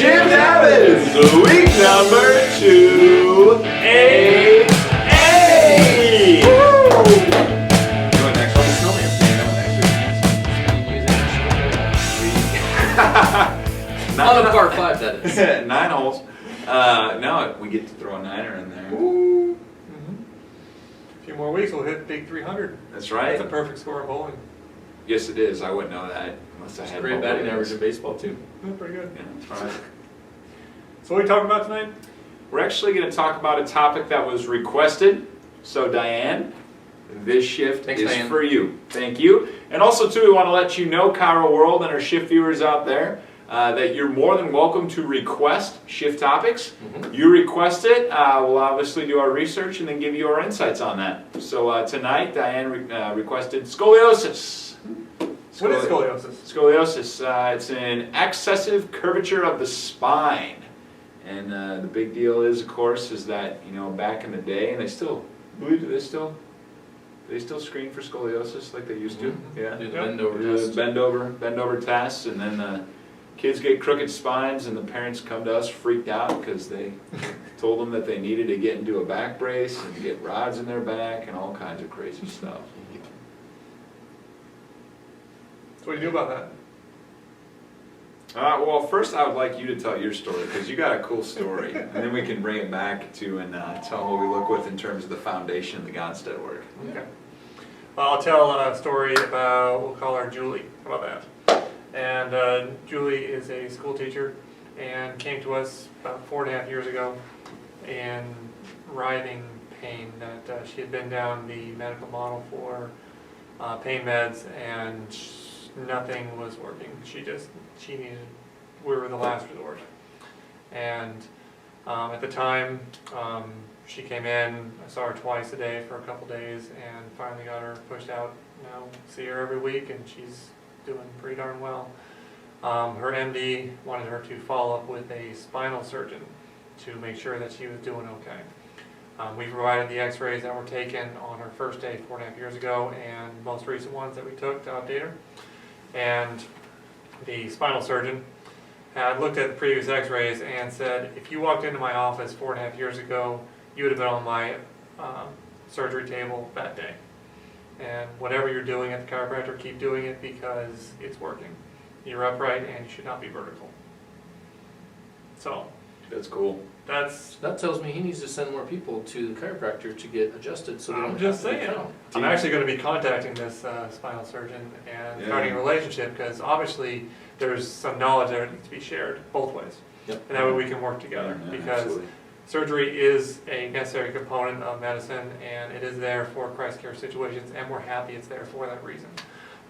Shift Happenz, week number 2A. On the part 5, that is. 9 holes. Now we get to throw a niner in there. Ooh. A few more weeks, we'll hit big 300. That's right. That's a perfect score in bowling. Yes, it is. I wouldn't know that unless I had Great batting average in baseball, too. That's pretty good. Yeah, that's right. So what are we talking about tonight? We're actually going to talk about a topic that was requested. So Diane, this shift Thanks, is Diane. for you. Thank you. And also too, we want to let you know, Chiro World and our shift viewers out there, that you're more than welcome to request shift topics. You request it, we'll obviously do our research and then give you our insights on that. So tonight, Diane requested scoliosis. What is scoliosis? Scoliosis, it's an excessive curvature of the spine. And the big deal is, of course, is that, you know, back in the day, and they still, do they still screen for scoliosis like they used to? Yeah. Do the bend over Do test. the bend over tests, and then the kids get crooked spines, and the parents come to us freaked out because they told them that they needed to get into a back brace and get rods in their back and all kinds of crazy stuff. So what do you do about that? Well, first I would like you to tell your story because you got a cool story, and then we can bring it back to and tell them what we look with in terms of the foundation of the Gonstead work. Okay. Well, I'll tell a story about, we'll call her Julie. How about that? And Julie is a school teacher and came to us about 4.5 years ago in writhing pain that she had been down the medical model for pain meds and nothing was working. She needed, we were the last resort. And at the time, she came in, I saw her twice a day for a couple days and finally got her pushed out. Now see her every week and she's doing pretty darn well. Her MD wanted her to follow up with a spinal surgeon to make sure that she was doing okay. We provided the x-rays that were taken on her first day 4.5 years ago and most recent ones that we took to update her. And the spinal surgeon had looked at the previous x-rays and said, if you walked into my office 4.5 years ago, you would have been on my surgery table that day. And whatever you're doing at the chiropractor, keep doing it because it's working. You're upright and you should not be vertical. So That's cool. That tells me he needs to send more people to the chiropractor to get adjusted so they don't I'm just have to saying. count. I'm actually going to be contacting this spinal surgeon and starting a relationship because obviously there's some knowledge that needs to be shared both ways. Yep. And that way we can work together because Absolutely. surgery is a necessary component of medicine and it is there for crisis care situations and we're happy it's there for that reason.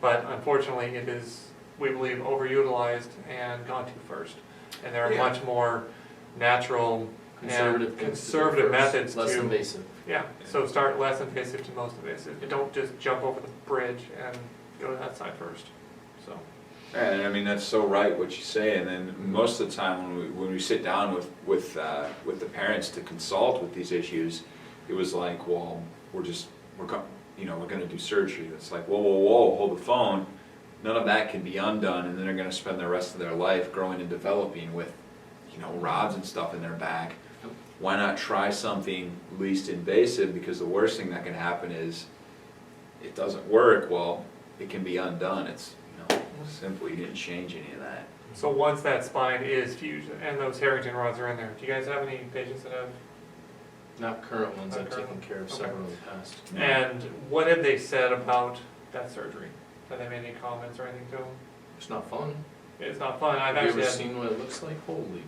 But unfortunately it is, we believe, overutilized and gone to first. And there are much more natural conservative methods less to invasive. Yeah, so start less invasive to most invasive. You don't just jump over the bridge and go to that side first. So. And I mean that's so right what you say. And then most of the time when we sit down with the parents to consult with these issues, it was like, well, we're going to do surgery. It's like, whoa, hold the phone. None of that can be undone, and then they're going to spend the rest of their life growing and developing with, rods and stuff in their back. Why not try something least invasive? Because the worst thing that can happen is it doesn't work. Well, it can be undone. It's simple. You didn't change any of that. So once that spine is fused and those Harrington rods are in there, do you guys have any patients that have? Not current ones. Not I've current taken care of ones? several in the past. And what have they said about that surgery? Have they made any comments or anything to them? It's not fun. It's not fun. I've Have you actually ever had, seen what it looks like? Holy.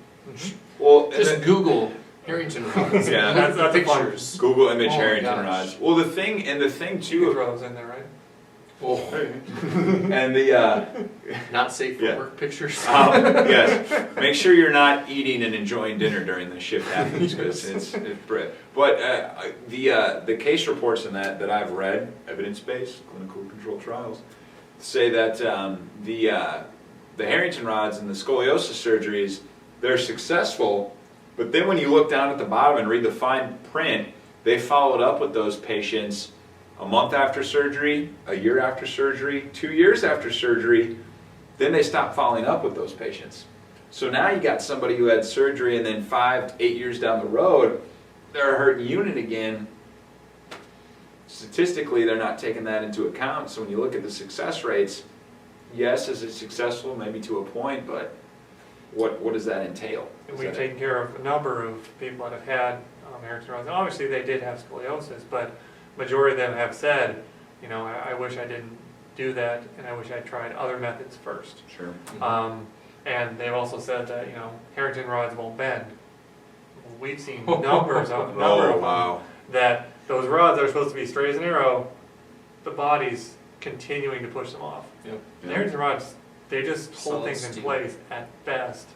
Well, Just Google Harrington rods. Yeah. That's a fun- pictures. Google image Oh my Harrington gosh. rods. Well, the thing you can too, throw those in there, right? Oh, and the not safe for Yeah. work pictures. yes, make sure you're not eating and enjoying dinner during the shift happens because it's Brit. But the case reports in that I've read, evidence-based clinical control trials, say that the Harrington rods and the scoliosis surgeries, they're successful, but then when you look down at the bottom and read the fine print, they followed up with those patients a month after surgery, a year after surgery, 2 years after surgery, then they stopped following up with those patients. So now you got somebody who had surgery and then 5 to 8 years down the road, they're a hurt unit again. Statistically, they're not taking that into account. So when you look at the success rates, yes, is it successful? Maybe to a point, but what does that entail? And we've taken care of a number of people that have had Happenz rods. Obviously, they did have scoliosis, but majority of them have said, you know, I wish I didn't do that, and I wish I tried other methods first. Sure. And they've also said that, you know, Happenz rods won't bend. We've seen numbers of them that those rods are supposed to be straight as an arrow. The body's continuing to push them off. Yep. And Happenz rods, they just hold Solid things in steel. place at best,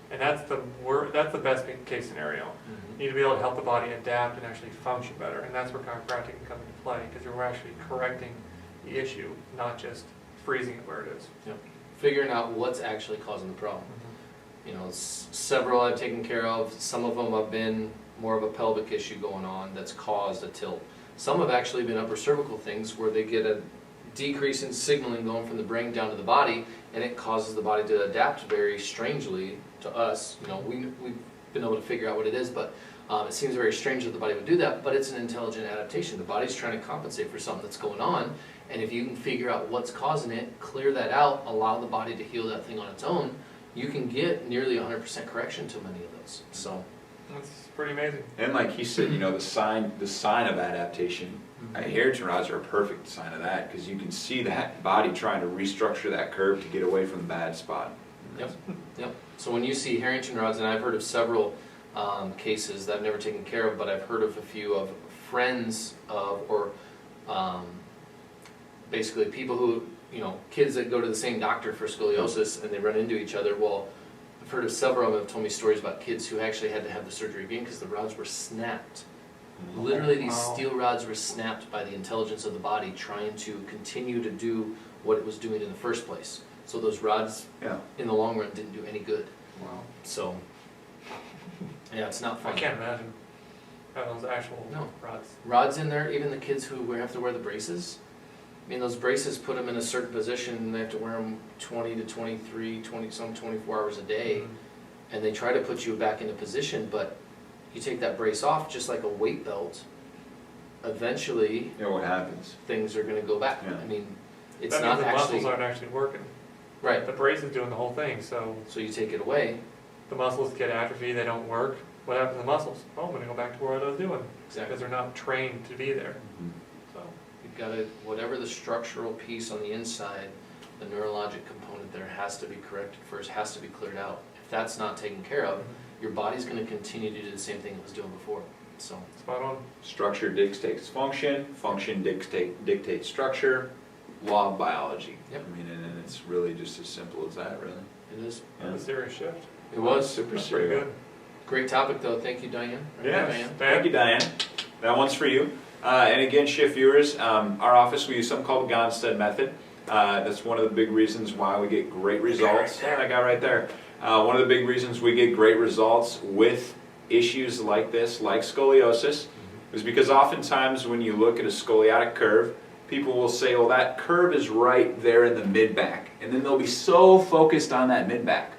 and that's the best case scenario. You need to be able to help the body adapt and actually function better, and that's where chiropractic can come into play, because you're actually correcting the issue, not just freezing it where it is. Yep. Figuring out what's actually causing the problem. You know, several I've taken care of. Some of them have been more of a pelvic issue going on that's caused a tilt. Some have actually been upper cervical things where they get a decrease in signaling going from the brain down to the body, and it causes the body to adapt very strangely to us. You know, we've been able to figure out what it is, but it seems very strange that the body would do that, but it's an intelligent adaptation. The body's trying to compensate for something that's going on, and if you can figure out what's causing it, clear that out, allow the body to heal that thing on its own, you can get nearly 100% correction to many of those. So That's pretty amazing. And like he said, you know, the sign of adaptation, Happenz rods are a perfect sign of that, because you can see that body trying to restructure that curve to get away from the bad spot. Yep, yep. So when you see Happenz rods, and I've heard of several cases that I've never taken care of, but I've heard of a few of friends of, or basically people who, you know, kids that go to the same doctor for scoliosis and they run into each other. Well, I've heard of several of them have told me stories about kids who actually had to have the surgery again because the rods were snapped. Literally, these steel rods were snapped by the intelligence of the body trying to continue to do what it was doing in the first place. So those rods, in the long run, didn't do any good. Wow. So, yeah, it's not fun. I can't imagine having those actual No. rods. Rods in there, even the kids who have to wear the braces. I mean, those braces put them in a certain position, and they have to wear them 20 to 23, 24 hours a day. And they try to put you back into position, but you take that brace off, just like a weight belt, eventually You know what happens? things are going to go back. Yeah. I mean, it's That not means the actually muscles aren't actually working. right. The brace is doing the whole thing, so So you take it away. the muscles get atrophy, they don't work. What happens to the muscles? Oh, I'm going to go back to what I was doing. Exactly. Because they're not trained to be there. So You've got to, whatever the structural piece on the inside, the neurologic component there has to be corrected first, has to be cleared out. If that's not taken care of, your body's going to continue to do the same thing it was doing before. So spot on. Structure dictates function, function dictates structure, law of biology. Yep. I mean, and it's really just as simple as that, really. it is. That's a serious shift. It was super That's pretty serious. good. great topic though. Thank you, Diane. Right, Yes. Diane? Thank you, Diane. That one's for you. And again, Shift viewers, our office, we use something called the Gonstead method. That's one of the big reasons why we get great results. Yeah, that guy right there. One of the big reasons we get great results with issues like this, like scoliosis, is because oftentimes when you look at a scoliotic curve, people will say, well, that curve is right there in the mid-back. And then they'll be so focused on that mid-back.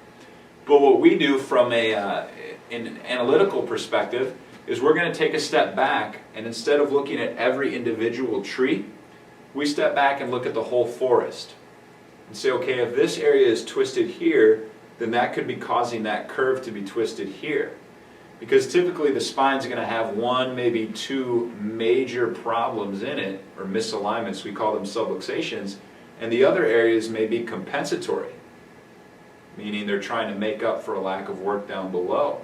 But what we do from an analytical perspective is we're going to take a step back, and instead of looking at every individual tree, we step back and look at the whole forest and say, okay, if this area is twisted here, then that could be causing that curve to be twisted here. Because typically the spine's going to have one, maybe two major problems in it, or misalignments, we call them subluxations, and the other areas may be compensatory, meaning they're trying to make up for a lack of work down below.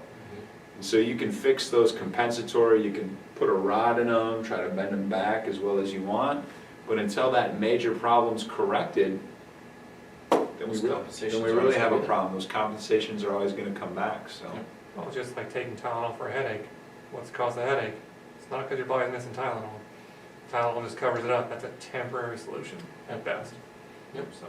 And so you can fix those compensatory, you can put a rod in them, try to bend them back as well as you want, but until that major problem's corrected, then we really have a problem. Those compensations are always going to come back. So. Well, it's just like taking Tylenol for a headache. What's caused the headache? It's not because your body's missing Tylenol. Tylenol just covers it up. That's a temporary solution at best. Yep. So.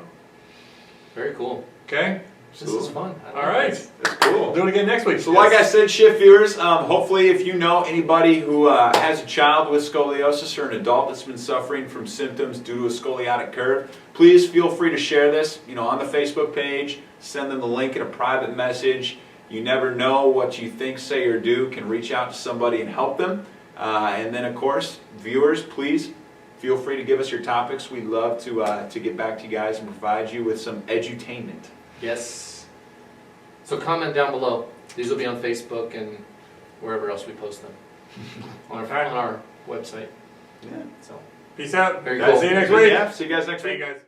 Very cool. Okay. This is fun. I All like right. this. That's cool. We'll do it again next week. So like I said, Shift viewers, hopefully if you know anybody who has a child with scoliosis or an adult that's been suffering from symptoms due to a scoliotic curve, please feel free to share this, on the Facebook page. Send them the link in a private message. You never know what you think, say, or do can reach out to somebody and help them. And then of course, viewers, please feel free to give us your topics. We'd love to get back to you guys and provide you with some edutainment. Yes. So comment down below. These will be on Facebook and wherever else we post them. on our website. Yeah. So Peace out. Very Guys, cool. see you next week. Yeah, see you guys next See week. you guys.